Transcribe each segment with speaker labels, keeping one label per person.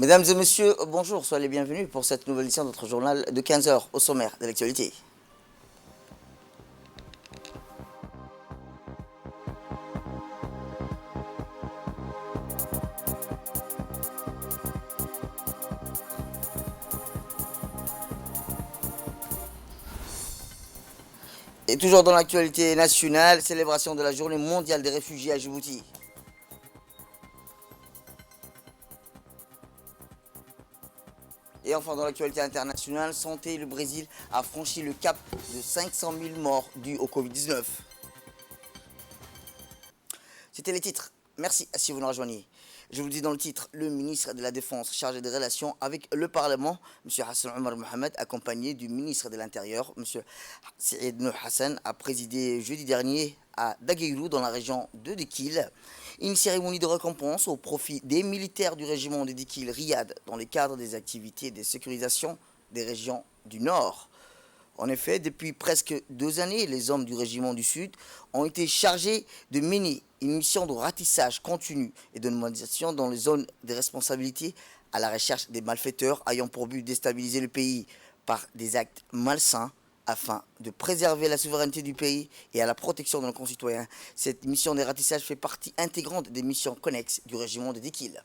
Speaker 1: Mesdames et messieurs, bonjour, soyez les bienvenus pour cette nouvelle édition de notre journal de 15 heures au sommaire de l'actualité. Et toujours dans l'actualité nationale, célébration de la journée mondiale des réfugiés à Djibouti. Et enfin dans l'actualité internationale, santé, le Brésil a franchi le cap de 500 000 morts dus au Covid-19. C'était les titres. Merci si vous nous rejoignez. Je vous le dis dans le titre, le ministre de la Défense chargé des relations avec le Parlement, M. Hassan Omar Mohamed, accompagné du ministre de l'Intérieur, M. Saïd Nouh Hassan, a présidé jeudi dernier à Dagueilou, dans la région de Dikil, une cérémonie de récompense au profit des militaires du régiment de Dikil Riyad dans le cadre des activités de sécurisation des régions du Nord. En effet, depuis presque 2 années, les hommes du régiment du Sud ont été chargés de mener une mission de ratissage continu et de normalisation dans les zones de responsabilité à la recherche des malfaiteurs ayant pour but de déstabiliser le pays par des actes malsains afin de préserver la souveraineté du pays et à la protection de nos concitoyens. Cette mission de ratissage fait partie intégrante des missions connexes du régiment de Dikil.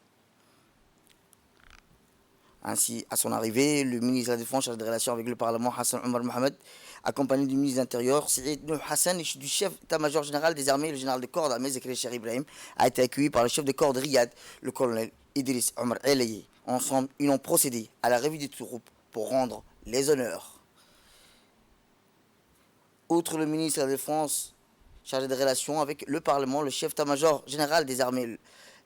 Speaker 1: Ainsi, à son arrivée, le ministre de la Défense chargé des relations avec le Parlement, Hassan Omar Mohamed, accompagné du ministre de l'Intérieur, Saïd Nouh Hassan, et du chef d'état-major général des armées, le général de corps d'armée, Zakaria Cheikh Ibrahim, a été accueilli par le chef de corps de Riyad, le colonel Idriss Omar Elaye. Ensemble, ils ont procédé à la revue des troupes pour rendre les honneurs. Outre le ministre de la Défense chargé des relations avec le Parlement, le chef d'état-major général des armées,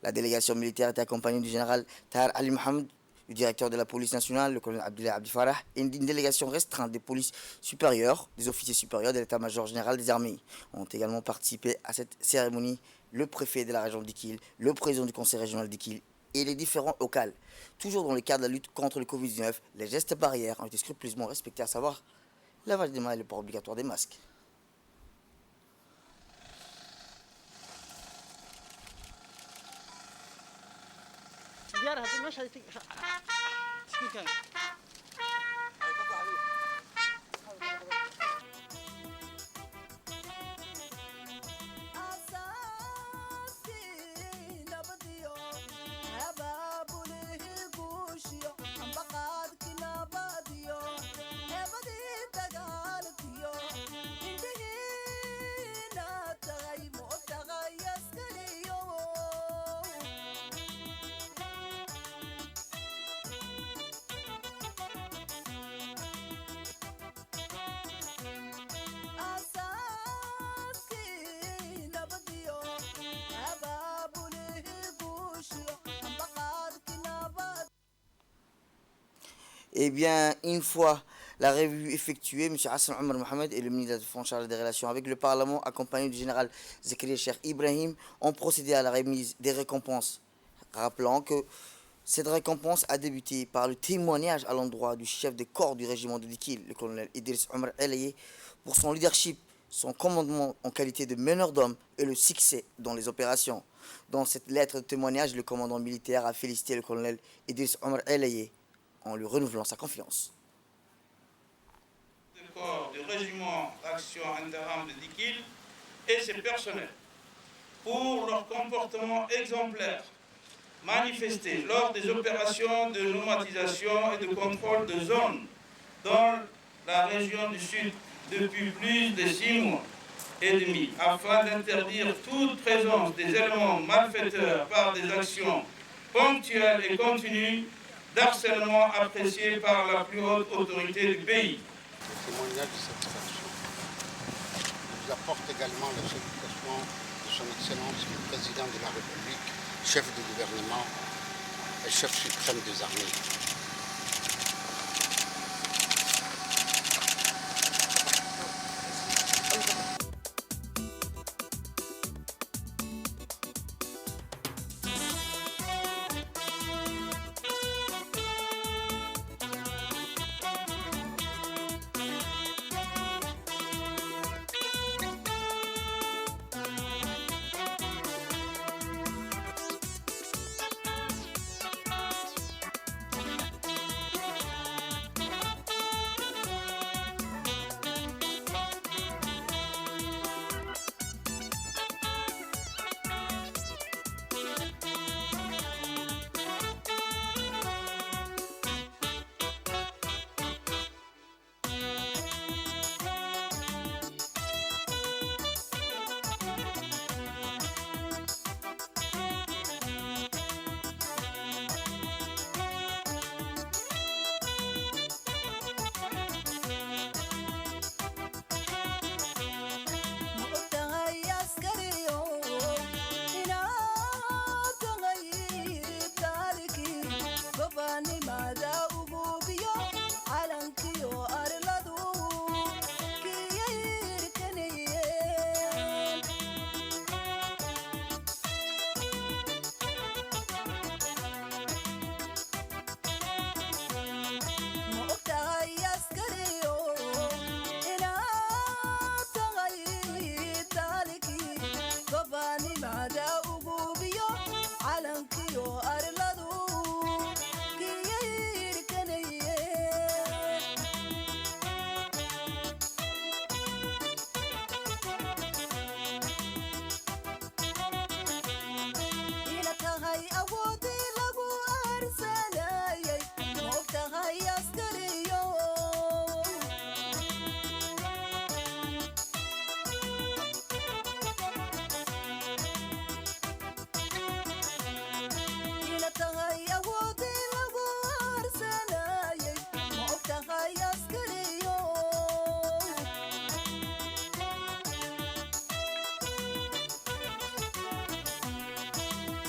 Speaker 1: la délégation militaire était accompagnée du général Tahar Ali Mohamed, le directeur de la police nationale, le colonel Abdullah Abdi Farah, et une délégation restreinte des polices supérieures, des officiers supérieurs de l'état-major général des armées. Ont également participé à cette cérémonie le préfet de la région d'Ikil, le président du conseil régional d'Ikil et les différents locaux. Toujours dans le cadre de la lutte contre le Covid-19, les gestes barrières ont été scrupuleusement respectés, à savoir lavage des mains et le port obligatoire des masques. Eh bien, une fois la revue effectuée, M. Hassan Omar Mohamed et le ministre de la Défense chargé des relations avec le Parlement, accompagné du général Zakaria Cheikh Ibrahim, ont procédé à la remise des récompenses, rappelant que cette récompense a débuté par le témoignage à l'endroit du chef de corps du régiment de Dikil, le colonel Idriss Omar Elaye, pour son leadership, son commandement en qualité de meneur d'hommes et le succès dans les opérations. Dans cette lettre de témoignage, le commandant militaire a félicité le colonel Idriss Omar Elaye en lui renouvelant sa confiance.
Speaker 2: Le corps du régiment d'action intérim de Dikil et ses personnels pour leur comportement exemplaire manifesté lors des opérations de nomadisation et de contrôle de zones dans la région du Sud depuis plus de 6 mois et demi, afin d'interdire toute présence des éléments malfaiteurs par des actions ponctuelles et continues d'harcèlement apprécié par la plus haute autorité du pays.
Speaker 3: Le témoignage de satisfaction nous apporte également la salutation de son Excellence le Président de la République, chef du gouvernement et chef suprême des armées.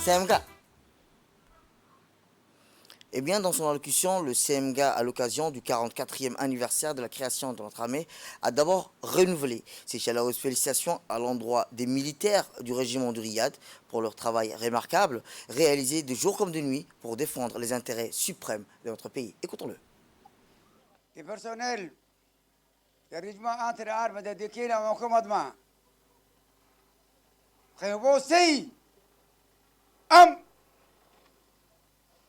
Speaker 1: CMGA. Eh bien, dans son allocution, le CMGA, à l'occasion du 44e anniversaire de la création de notre armée, a d'abord renouvelé ses chaleureuses félicitations à l'endroit des militaires du régiment du Riyad pour leur travail remarquable, réalisé de jour comme de nuit pour défendre les intérêts suprêmes de notre pays. Écoutons-le.
Speaker 4: Les personnels du régiment entre armes de Dikil à mon commandement. Aussi,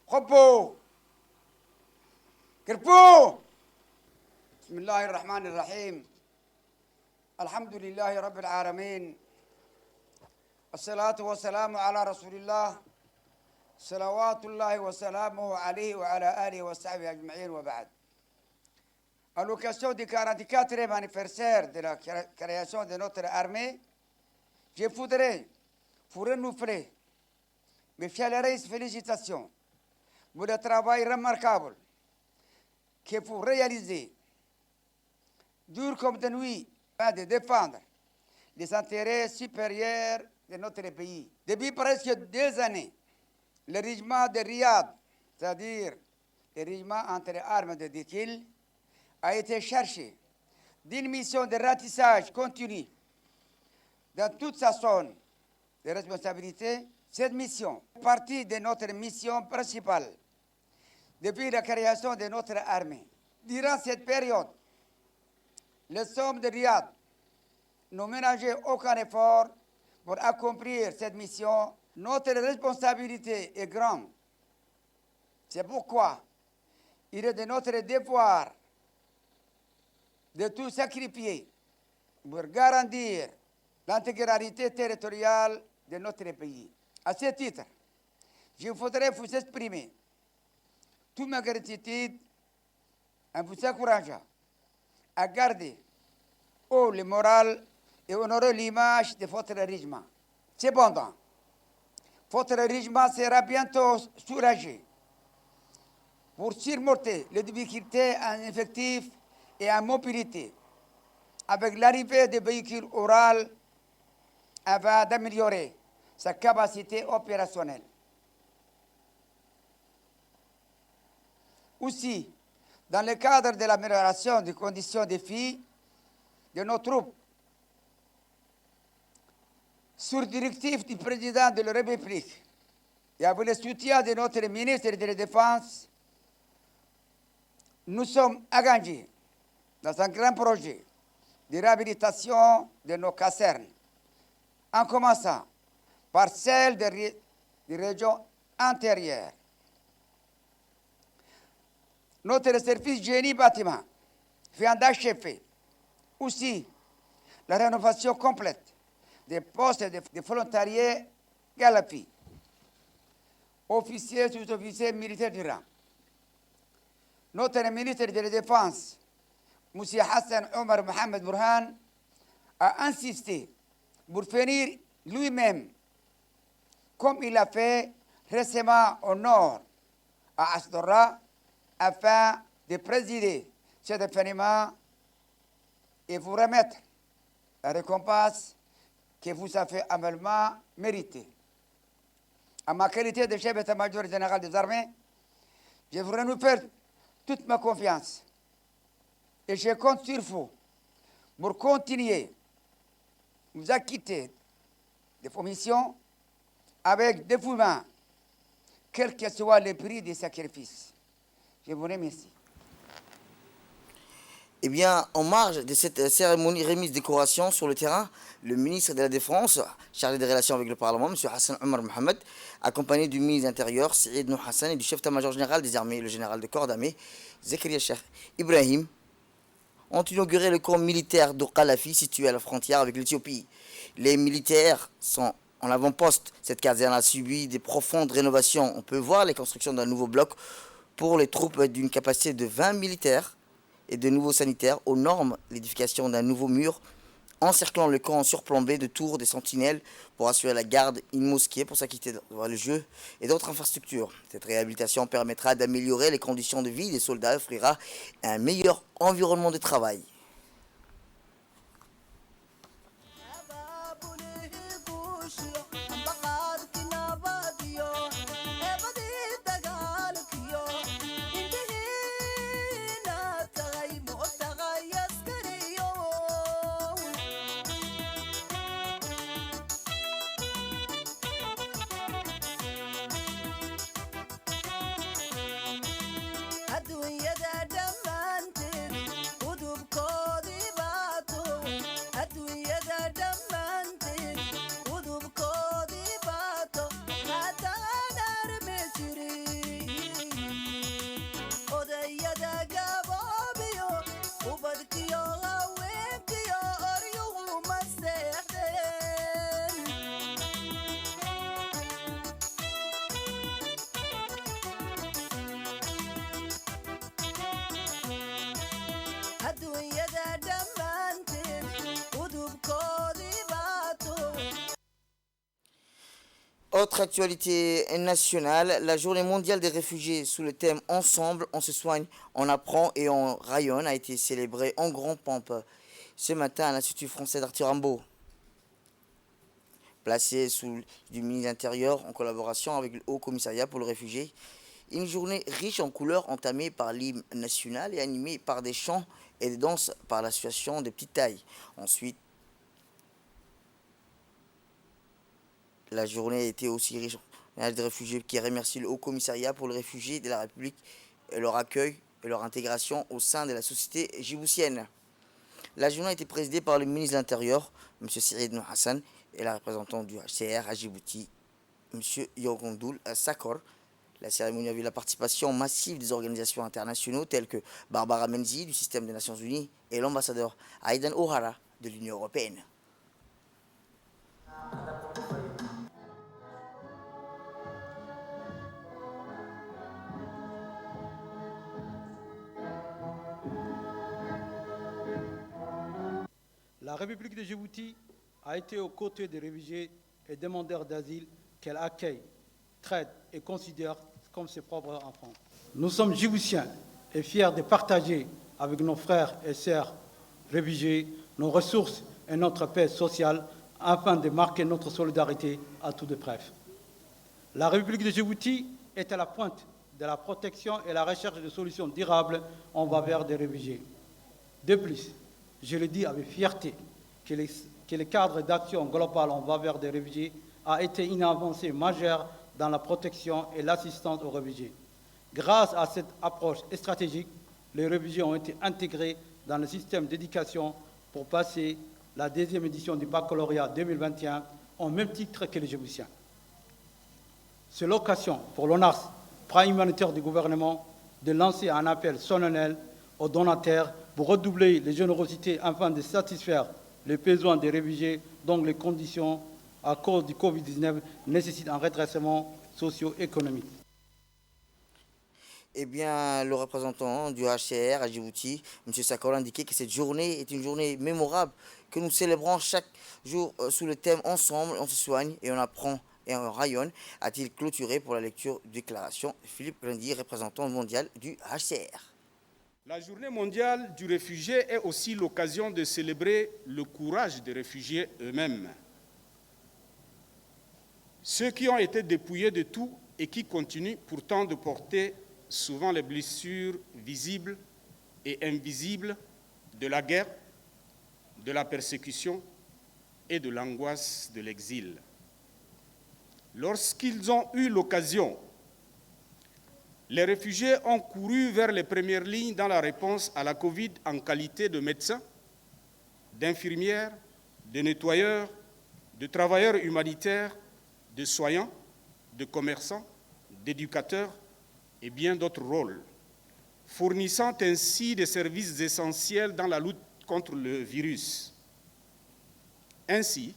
Speaker 4: خبوا كربوا بسم الله الرحمن الرحيم الحمد لله رب العالمين الصلاة والسلام على رسول الله صلوات الله وسلامه عليه وعلى آله وصحبه أجمعين وبعد. À l'occasion du 44e anniversaire de la création de notre armée, je voudrais vous renouveler mes chaleureuses félicitations pour le travail remarquable que vous réalisez, dur comme de nuit, de défendre les intérêts supérieurs de notre pays. Depuis presque 2 années, le régiment de Riyad, c'est-à-dire le régiment entre armes de Dikil, a été cherché d'une mission de ratissage continu dans toute sa zone de responsabilité. Cette mission fait partie de notre mission principale depuis la création de notre armée. Durant cette période, les hommes de Riyad n'ont ménagé aucun effort pour accomplir cette mission. Notre responsabilité est grande. C'est pourquoi il est de notre devoir de tout sacrifier pour garantir l'intégralité territoriale de notre pays. À ce titre, je voudrais vous exprimer toute ma gratitude en vous encourageant à garder haut le moral et honorer l'image de votre régiment. Cependant, votre régiment sera bientôt soulagé pour surmonter les difficultés en effectif et en mobilité avec l'arrivée des véhicules oraux afin d'améliorer sa capacité opérationnelle. Aussi, dans le cadre de l'amélioration des conditions de vie de nos troupes, sur directive du président de la République et avec le soutien de notre ministre de la Défense, nous sommes engagés dans un grand projet de réhabilitation de nos casernes, en commençant par celle des régions intérieures. Notre service génie bâtiment vient d'achever aussi la rénovation complète des postes de volontariés Galapi, officiers, sous-officiers militaires du rang. Notre ministre de la Défense, M. Hassan Omar Mohamed Burhan, a insisté pour venir lui-même, comme il l'a fait récemment au nord, à Asdora, afin de présider cet événement et vous remettre la récompense que vous avez amplement méritée. À ma qualité de chef d'état-major général des armées, je vous renouvelle toute ma confiance et je compte sur vous pour continuer vous acquitter de vos missions avec dévouement, quel que soit le prix des sacrifices. Je vous remercie.
Speaker 1: Eh bien, en marge de cette cérémonie remise décoration sur le terrain, le ministre de la Défense, chargé des relations avec le Parlement, M. Hassan Omar Mohamed, accompagné du ministre de l'Intérieur, Saïd Nou Hassan, et du chef d'état-major général des armées, le général de corps d'armée, Zakaria Cheikh Ibrahim, ont inauguré le camp militaire de Qalafi, situé à la frontière avec l'Éthiopie. Les militaires sont en avant-poste. Cette caserne a subi des profondes rénovations. On peut voir les constructions d'un nouveau bloc pour les troupes d'une capacité de 20 militaires et de nouveaux sanitaires, aux normes l'édification d'un nouveau mur encerclant le camp surplombé de tours des sentinelles pour assurer la garde, une mosquée pour s'acquitter devant le jeu et d'autres infrastructures. Cette réhabilitation permettra d'améliorer les conditions de vie des soldats et offrira un meilleur environnement de travail. Autre actualité nationale, la journée mondiale des réfugiés sous le thème Ensemble, on se soigne, on apprend et on rayonne a été célébrée en grande pompe ce matin à l'Institut français d'Arthur Rimbaud. Placé sous du ministre de l'Intérieur en collaboration avec le Haut Commissariat pour les réfugiés. Une journée riche en couleurs entamée par l'hymne national et animée par des chants et des danses par l'association des petites tailles. Ensuite, la journée était aussi riche en des réfugiés qui remercie le Haut Commissariat pour les réfugiés de la République et leur accueil et leur intégration au sein de la société djiboutienne. La journée a été présidée par le ministre de l'Intérieur, M. Syed Nour Hassan, et la représentante du HCR à Djibouti, M. Yogondoul Sakor. La cérémonie a vu la participation massive des organisations internationales telles que Barbara Menzi du système des Nations Unies et l'ambassadeur Aidan O'Hara de l'Union européenne.
Speaker 5: La République de Djibouti a été aux côtés des réfugiés et demandeurs d'asile qu'elle accueille, traite et considère comme ses propres enfants. Nous sommes Djiboutiens et fiers de partager avec nos frères et sœurs réfugiés nos ressources et notre paix sociale afin de marquer notre solidarité à tout de bref. La République de Djibouti est à la pointe de la protection et la recherche de solutions durables en faveur des réfugiés. De plus, je le dis avec fierté que le cadre d'action globale en faveur des réfugiés a été une avancée majeure dans la protection et l'assistance aux réfugiés. Grâce à cette approche stratégique, les réfugiés ont été intégrés dans le système d'éducation pour passer la deuxième édition du baccalauréat 2021 au même titre que les Djiboutiens. C'est l'occasion pour l'ONAS, bras humanitaire du gouvernement, de lancer un appel solennel aux donataires pour redoubler les générosités afin de satisfaire les besoins des réfugiés dont les conditions à cause du Covid-19 nécessitent un redressement socio-économique.
Speaker 1: Eh bien, le représentant du HCR à Djibouti, M. Sakor, a indiqué que cette journée est une journée mémorable que nous célébrons chaque jour sous le thème Ensemble, on se soigne et on apprend et on rayonne, a-t-il clôturé pour la lecture de déclaration Philippe Lundi, représentant mondial du HCR.
Speaker 6: La journée mondiale du réfugié est aussi l'occasion de célébrer le courage des réfugiés eux-mêmes. Ceux qui ont été dépouillés de tout et qui continuent pourtant de porter souvent les blessures visibles et invisibles de la guerre, de la persécution et de l'angoisse de l'exil. Lorsqu'ils ont eu l'occasion, les réfugiés ont couru vers les premières lignes dans la réponse à la Covid en qualité de médecins, d'infirmières, de nettoyeurs, de travailleurs humanitaires, de soignants, de commerçants, d'éducateurs et bien d'autres rôles, fournissant ainsi des services essentiels dans la lutte contre le virus. Ainsi,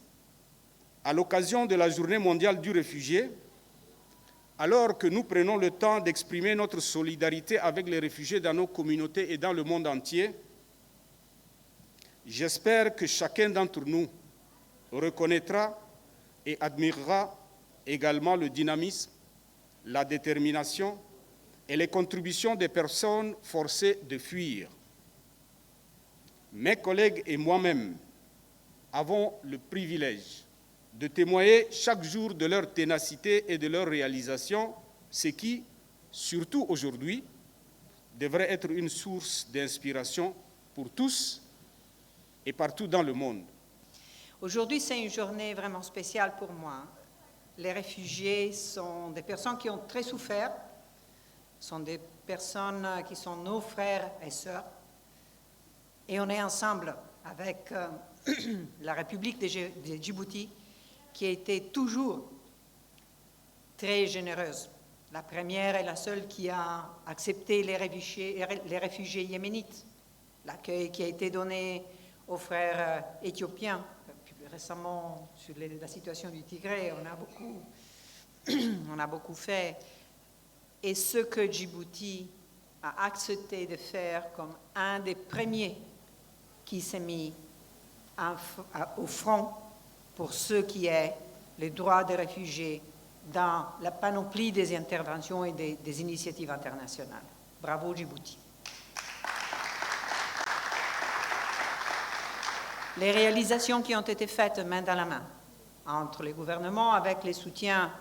Speaker 6: à l'occasion de la Journée mondiale du réfugié, alors que nous prenons le temps d'exprimer notre solidarité avec les réfugiés dans nos communautés et dans le monde entier, j'espère que chacun d'entre nous reconnaîtra et admirera également le dynamisme, la détermination et les contributions des personnes forcées de fuir. Mes collègues et moi-même avons le privilège de témoigner chaque jour de leur ténacité et de leur réalisation, ce qui, surtout aujourd'hui, devrait être une source d'inspiration pour tous et partout dans le monde.
Speaker 7: Aujourd'hui, c'est une journée vraiment spéciale pour moi. Les réfugiés sont des personnes qui ont très souffert, sont des personnes qui sont nos frères et sœurs, et on est ensemble avec la République de Djibouti, qui a été toujours très généreuse. La première et la seule qui a accepté les réfugiés yéménites, l'accueil qui a été donné aux frères éthiopiens. Plus récemment, sur la situation du Tigré, on a beaucoup fait. Et ce que Djibouti a accepté de faire comme un des premiers qui s'est mis au front pour ce qui est les droits des réfugiés dans la panoplie des interventions et des initiatives internationales. Bravo Djibouti. Les réalisations qui ont été faites main dans la main entre les gouvernements avec les soutiens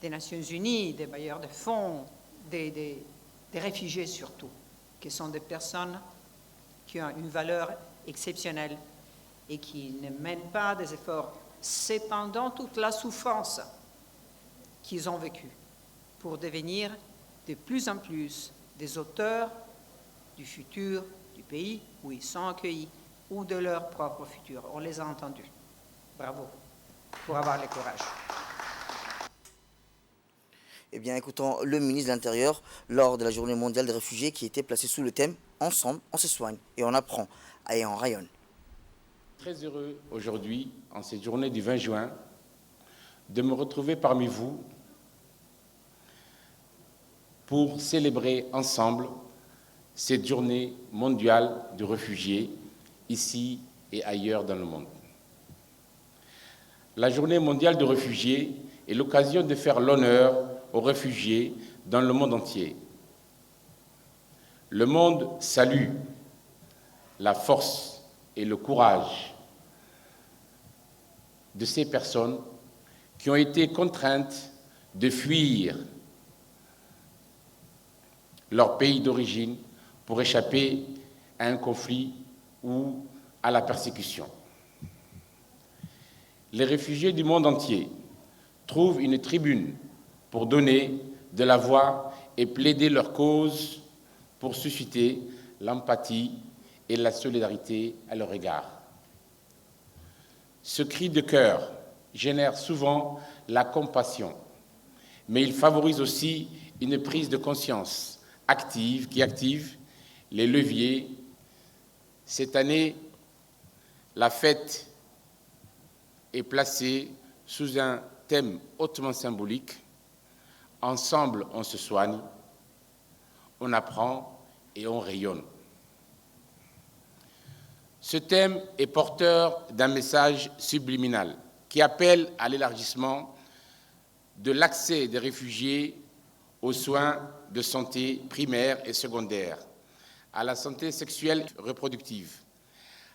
Speaker 7: des Nations Unies, des bailleurs de fonds, des réfugiés surtout, qui sont des personnes qui ont une valeur exceptionnelle et qui ne mènent pas des efforts, cependant toute la souffrance qu'ils ont vécue, pour devenir de plus en plus des auteurs du futur du pays où ils sont accueillis ou de leur propre futur. On les a entendus. Bravo pour avoir le courage.
Speaker 1: Eh bien, écoutons le ministre de l'Intérieur lors de la Journée mondiale des réfugiés qui était placée sous le thème « Ensemble, on se soigne et on apprend et on rayonne ».
Speaker 8: Très heureux aujourd'hui, en cette journée du 20 juin, de me retrouver parmi vous pour célébrer ensemble cette journée mondiale du réfugié, ici et ailleurs dans le monde. La journée mondiale du réfugié est l'occasion de faire l'honneur aux réfugiés dans le monde entier. Le monde salue la force et le courage de ces personnes qui ont été contraintes de fuir leur pays d'origine pour échapper à un conflit ou à la persécution. Les réfugiés du monde entier trouvent une tribune pour donner de la voix et plaider leur cause pour susciter l'empathie et la solidarité à leur égard. Ce cri de cœur génère souvent la compassion, mais il favorise aussi une prise de conscience active qui active les leviers. Cette année, la fête est placée sous un thème hautement symbolique. Ensemble, on se soigne, on apprend et on rayonne. Ce thème est porteur d'un message subliminal qui appelle à l'élargissement de l'accès des réfugiés aux soins de santé primaires et secondaires, à la santé sexuelle et reproductive,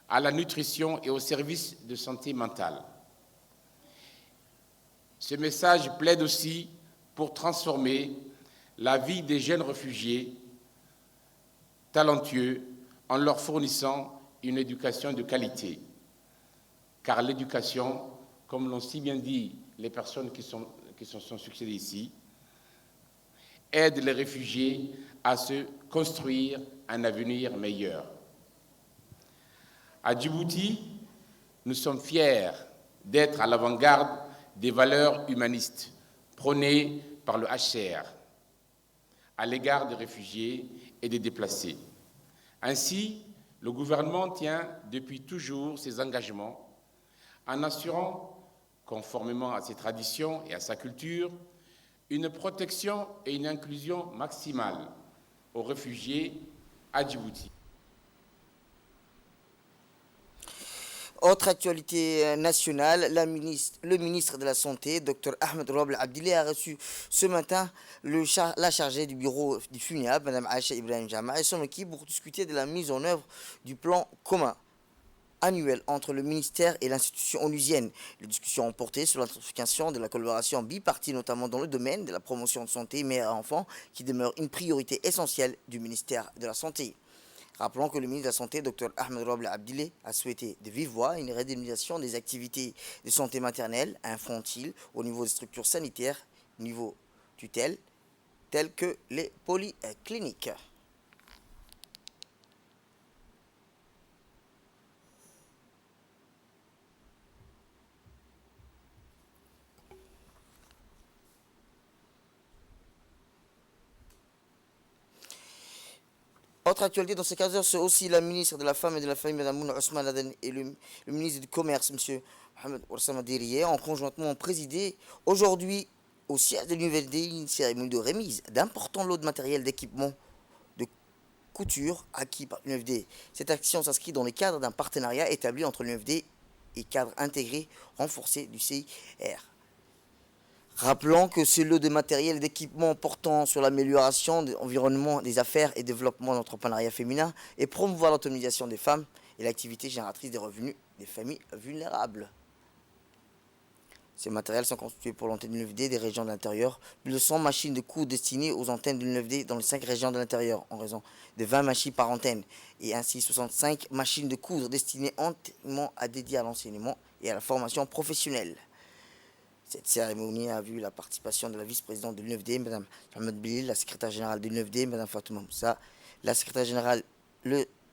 Speaker 8: à la nutrition et aux services de santé mentale. Ce message plaide aussi pour transformer la vie des jeunes réfugiés talentueux en leur fournissant une éducation de qualité. Car l'éducation, comme l'ont si bien dit les personnes qui se sont succédées ici, aide les réfugiés à se construire un avenir meilleur. À Djibouti, nous sommes fiers d'être à l'avant-garde des valeurs humanistes prônées par le HCR à l'égard des réfugiés et des déplacés. Ainsi, le gouvernement tient depuis toujours ses engagements en assurant, conformément à ses traditions et à sa culture, une protection et une inclusion maximale aux réfugiés à Djibouti.
Speaker 1: Autre actualité nationale, le ministre de la Santé, Dr Ahmed Roble Abdillah, a reçu ce matin la chargée du bureau du FUNIAB, Mme Aïcha Ibrahim Jama, et son équipe pour discuter de la mise en œuvre du plan commun annuel entre le ministère et l'institution onusienne. Les discussions ont porté sur l'intensification de la collaboration bipartie, notamment dans le domaine de la promotion de santé mère et enfant, qui demeure une priorité essentielle du ministère de la Santé. Rappelons que le ministre de la Santé, Dr Ahmed Roble Abdillah, a souhaité de vive voix une redynamisation des activités de santé maternelle, infantile, au niveau des structures sanitaires, niveau tutelle, telles que les polycliniques. Autre actualité dans ce cas, c'est aussi la ministre de la Femme et de la Famille, Mme Mouna Ousmane Aden, et le ministre du Commerce, M. Mohamed Ouassama Diriye, ont conjointement présidé aujourd'hui au siège de l'UNFD une cérémonie de remise d'importants lots de matériel d'équipement de couture acquis par l'UNFD. Cette action s'inscrit dans le cadre d'un partenariat établi entre l'UNFD et cadre intégré renforcé du CIR. Rappelons que ce lot de matériel et d'équipements portant sur l'amélioration de l'environnement des affaires et développement de l'entrepreneuriat féminin et promouvoir l'autonomisation des femmes et l'activité génératrice des revenus des familles vulnérables. Ces matériels sont constitués pour l'antenne de l'UNFD des régions de l'intérieur, plus de 100 machines de cours destinées aux antennes de l'UNFD dans les 5 régions de l'intérieur, en raison de 20 machines par antenne, et ainsi 65 machines de coudre destinées entièrement à dédier à l'enseignement et à la formation professionnelle. Cette cérémonie a vu la participation de la vice-présidente de l'UNFD, Mme Ahmed Bilil, la secrétaire générale de l'UNFD, Mme Fatouma Moussa, la secrétaire générale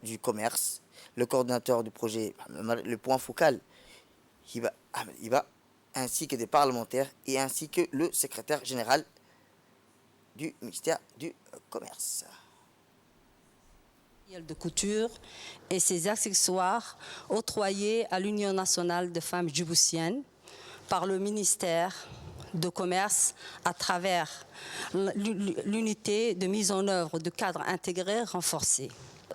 Speaker 1: du commerce, le coordinateur du projet, le point focal, Hiba Ahmed Hiba, ainsi que des parlementaires et ainsi que le secrétaire général du ministère du Commerce.
Speaker 9: De couture et ses accessoires octroyés à l'Union nationale des femmes djiboutiennes par le ministère de Commerce à travers l'unité de mise en œuvre de cadres intégrés renforcés.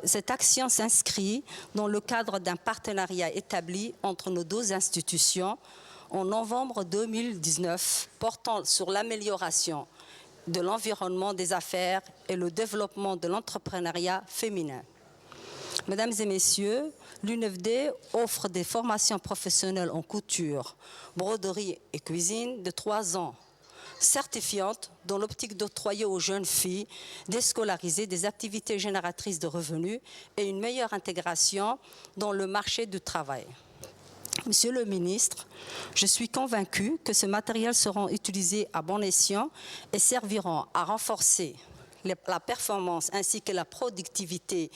Speaker 9: Cette action s'inscrit dans le cadre d'un partenariat établi entre nos deux institutions en novembre 2019 portant sur l'amélioration de l'environnement des affaires et le développement de l'entrepreneuriat féminin. Mesdames et messieurs, l'UNFD offre des formations professionnelles en couture, broderie et cuisine de 3 ans, certifiantes dans l'optique d'octroyer aux jeunes filles déscolarisées des activités génératrices de revenus et une meilleure intégration dans le marché du travail. Monsieur le ministre, je suis convaincue que ces matériels seront utilisés à bon escient et serviront à renforcer la performance ainsi que la productivité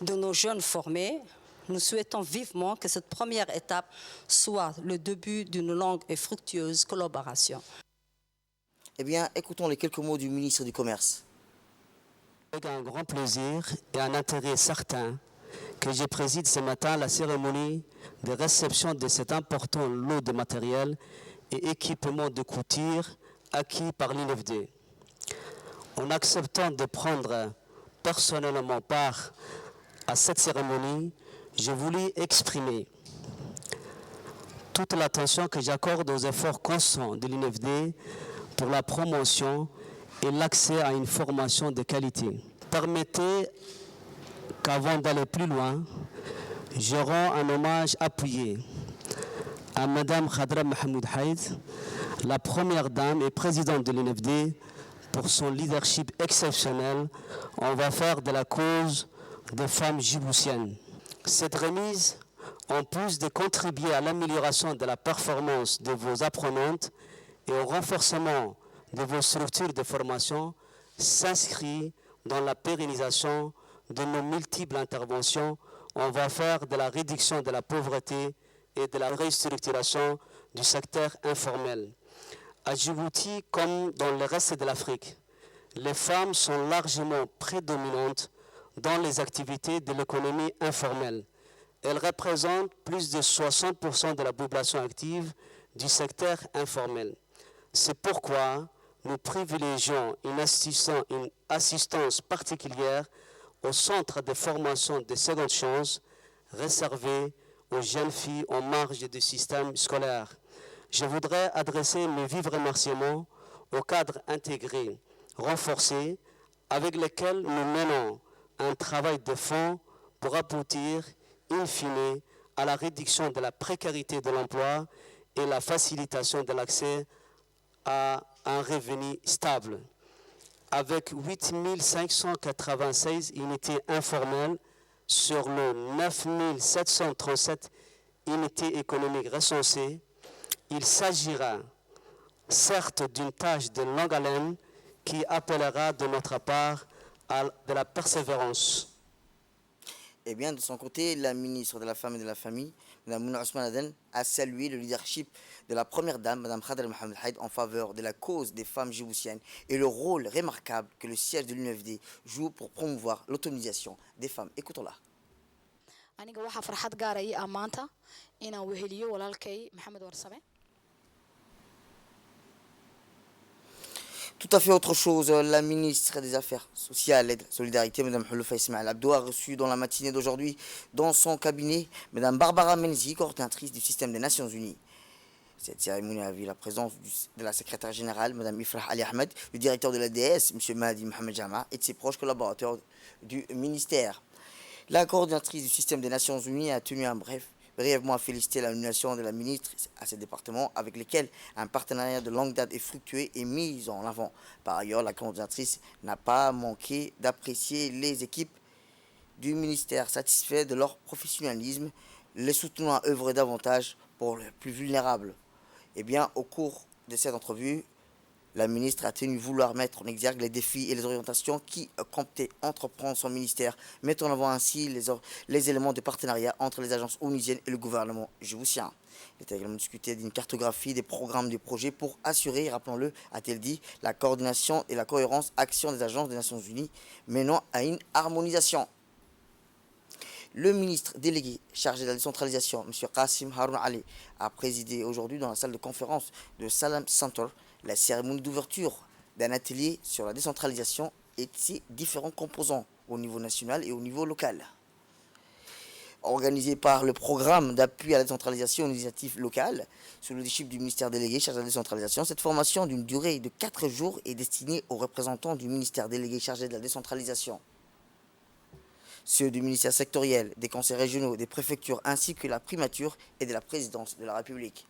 Speaker 9: de nos jeunes formés. Nous souhaitons vivement que cette première étape soit le début d'une longue et fructueuse collaboration.
Speaker 1: Eh bien, écoutons les quelques mots du ministre du Commerce.
Speaker 10: Avec un grand plaisir et un intérêt certain que je préside ce matin la cérémonie de réception de cet important lot de matériel et équipements de couture acquis par l'UNFD. En acceptant de prendre personnellement part à cette cérémonie, je voulais exprimer toute l'attention que j'accorde aux efforts constants de l'UNFD pour la promotion et l'accès à une formation de qualité. Permettez qu'avant d'aller plus loin, je rends un hommage appuyé à Mme Khadra Mahmoud Haïd, la première dame et présidente de l'UNFD, pour son leadership exceptionnel en faveur de la cause des femmes djiboutiennes. Cette remise, en plus de contribuer à l'amélioration de la performance de vos apprenantes et au renforcement de vos structures de formation, s'inscrit dans la pérennisation de nos multiples interventions en faveur de la réduction de la pauvreté et de la restructuration du secteur informel. À Djibouti, comme dans le reste de l'Afrique, les femmes sont largement prédominantes dans les activités de l'économie informelle. Elles représentent plus de 60% de la population active du secteur informel. C'est pourquoi nous privilégions une assistance particulière au centre de formation de seconde chance réservé aux jeunes filles en marge du système scolaire. Je voudrais adresser mes vifs remerciements aux cadres intégrés renforcés avec lesquels nous menons un travail de fond pour aboutir, in fine, à la réduction de la précarité de l'emploi et la facilitation de l'accès à un revenu stable. Avec 8 596 unités informelles sur le 9 737 unités économiques recensées, il s'agira certes d'une tâche de longue haleine qui appellera de notre part à de la persévérance.
Speaker 1: Eh bien, de son côté, la ministre de la Femme et de la Famille, Mme Mouna Ousmane Aden, a salué le leadership de la première dame, Mme Khadra Mahmoud Haïd, en faveur de la cause des femmes djiboutiennes et le rôle remarquable que le siège de l'UNFD joue pour promouvoir l'autonomisation des femmes. Écoutons-la. Tout à fait autre chose, la ministre des Affaires sociales et de la Solidarité, Mme Houloufa Ismaël Abdou, a reçu dans la matinée d'aujourd'hui, dans son cabinet, Mme Barbara Menzi, coordinatrice du système des Nations Unies. Cette cérémonie a vu la présence de la secrétaire générale, Mme Ifrah Ali Ahmed, du directeur de l'ADS, M. Mahdi Mohamed Jama, et de ses proches collaborateurs du ministère. La coordinatrice du système des Nations Unies a tenu brièvement à féliciter la nomination de la ministre à ces départements avec lesquels un partenariat de longue date et fructueux est mis en avant. Par ailleurs, la coordinatrice n'a pas manqué d'apprécier les équipes du ministère satisfaits de leur professionnalisme, les soutenant à œuvrer davantage pour les plus vulnérables. Eh bien, au cours de cette entrevue, la ministre a tenu vouloir mettre en exergue les défis et les orientations qui comptait entreprendre son ministère, mettant en avant ainsi les éléments de partenariat entre les agences onusiennes et le gouvernement djiboutien. Il est également discuté d'une cartographie des programmes des projets pour assurer, rappelons-le, a-t-elle dit, la coordination et la cohérence action des agences des Nations Unies, menant à une harmonisation. Le ministre délégué chargé de la décentralisation, M. Qassim Haroun Ali, a présidé aujourd'hui dans la salle de conférence de Salam Center la cérémonie d'ouverture d'un atelier sur la décentralisation et ses différents composants au niveau national et au niveau local. Organisé par le programme d'appui à la décentralisation et aux initiatives locales, sous le leadership du ministère délégué chargé de la décentralisation, cette formation d'une durée de 4 jours est destinée aux représentants du ministère délégué chargé de la décentralisation, ceux du ministère sectoriel, des conseils régionaux, des préfectures, ainsi que la primature et de la présidence de la République.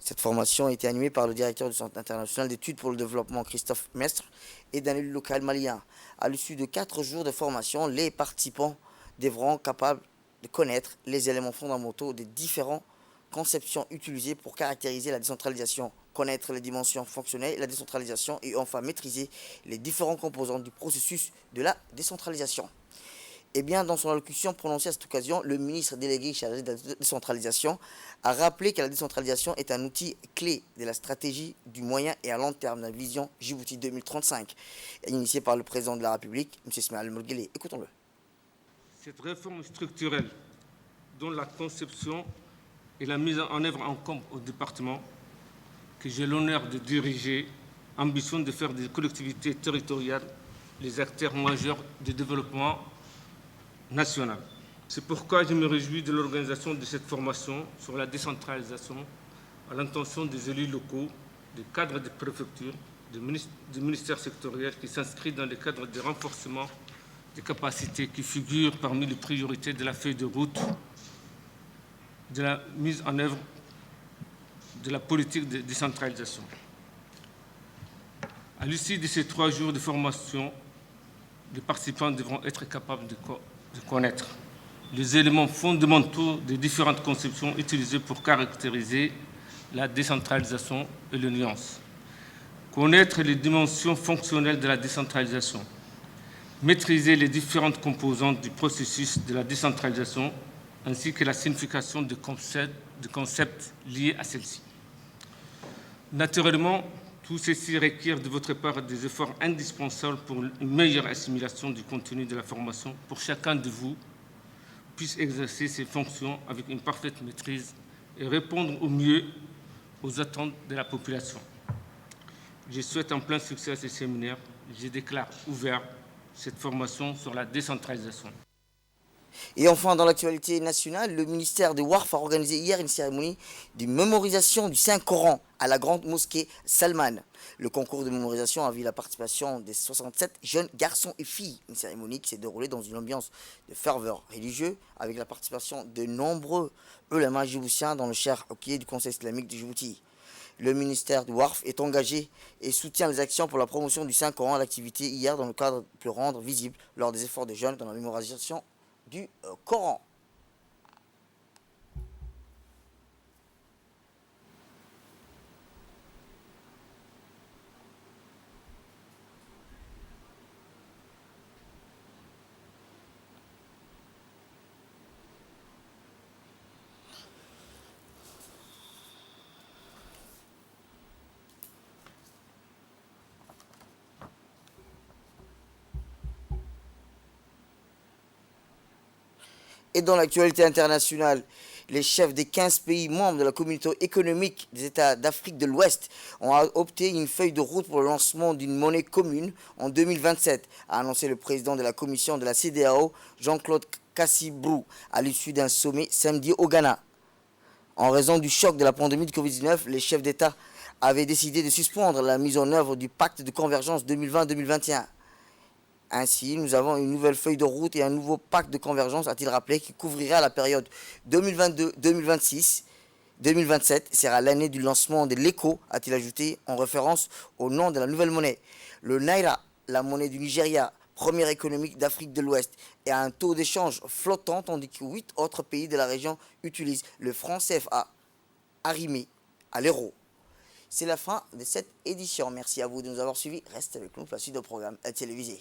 Speaker 1: Cette formation a été animée par le directeur du Centre international d'études pour le développement, Christophe Mestre, et d'un élu local malien. À l'issue de 4 jours de formation, les participants devront être capables de connaître les éléments fondamentaux des différentes conceptions utilisées pour caractériser la décentralisation, connaître les dimensions fonctionnelles de la décentralisation et enfin maîtriser les différents composants du processus de la décentralisation. Eh bien, dans son allocution prononcée à cette occasion, le ministre délégué chargé de la décentralisation a rappelé que la décentralisation est un outil clé de la stratégie du moyen et à long terme de la vision Djibouti 2035, initiée par le président de la République, M. Ismaël Morguele. Écoutons-le.
Speaker 11: Cette réforme structurelle, dont la conception et la mise en œuvre incombent au département, que j'ai l'honneur de diriger, ambitionne de faire des collectivités territoriales les acteurs majeurs du développement national. C'est pourquoi je me réjouis de l'organisation de cette formation sur la décentralisation à l'intention des élus locaux, des cadres des préfectures, des ministères sectoriels qui s'inscrit dans le cadre du renforcement des capacités qui figurent parmi les priorités de la feuille de route de la mise en œuvre de la politique de décentralisation. À l'issue de ces 3 jours de formation, les participants devront être capables de connaître les éléments fondamentaux des différentes conceptions utilisées pour caractériser la décentralisation et les nuances, connaître les dimensions fonctionnelles de la décentralisation, maîtriser les différentes composantes du processus de la décentralisation ainsi que la signification de concepts liés à celle-ci. Naturellement, tout ceci requiert de votre part des efforts indispensables pour une meilleure assimilation du contenu de la formation pour chacun de vous puisse exercer ses fonctions avec une parfaite maîtrise et répondre au mieux aux attentes de la population. Je souhaite un plein succès à ce séminaire. Je déclare ouvert cette formation sur la décentralisation.
Speaker 1: Et enfin, dans l'actualité nationale, le ministère de Warf a organisé hier une cérémonie de mémorisation du Saint-Coran à la grande mosquée Salman. Le concours de mémorisation a vu la participation des 67 jeunes garçons et filles. Une cérémonie qui s'est déroulée dans une ambiance de ferveur religieuse avec la participation de nombreux ulémas djiboutiens dans le cher au pied du Conseil islamique de Djibouti. Le ministère du Warf est engagé et soutient les actions pour la promotion du Saint-Coran à l'activité hier dans le cadre de le rendre visible lors des efforts des jeunes dans la mémorisation du Coran. Et dans l'actualité internationale, les chefs des 15 pays membres de la communauté économique des États d'Afrique de l'Ouest ont opté une feuille de route pour le lancement d'une monnaie commune en 2027, a annoncé le président de la commission de la CEDEAO, Jean-Claude Cassibrou, à l'issue d'un sommet samedi au Ghana. En raison du choc de la pandémie de Covid-19, les chefs d'État avaient décidé de suspendre la mise en œuvre du pacte de convergence 2020-2021. Ainsi, nous avons une nouvelle feuille de route et un nouveau pacte de convergence, a-t-il rappelé, qui couvrira la période 2022-2026. 2027 sera l'année du lancement de l'ECO, a-t-il ajouté, en référence au nom de la nouvelle monnaie. Le Naira, la monnaie du Nigeria, première économique d'Afrique de l'Ouest, et a un taux d'échange flottant, tandis que 8 autres pays de la région utilisent le franc CFA, arrimé à l'euro. C'est la fin de cette édition. Merci à vous de nous avoir suivis. Restez avec nous pour la suite du programme télévisé.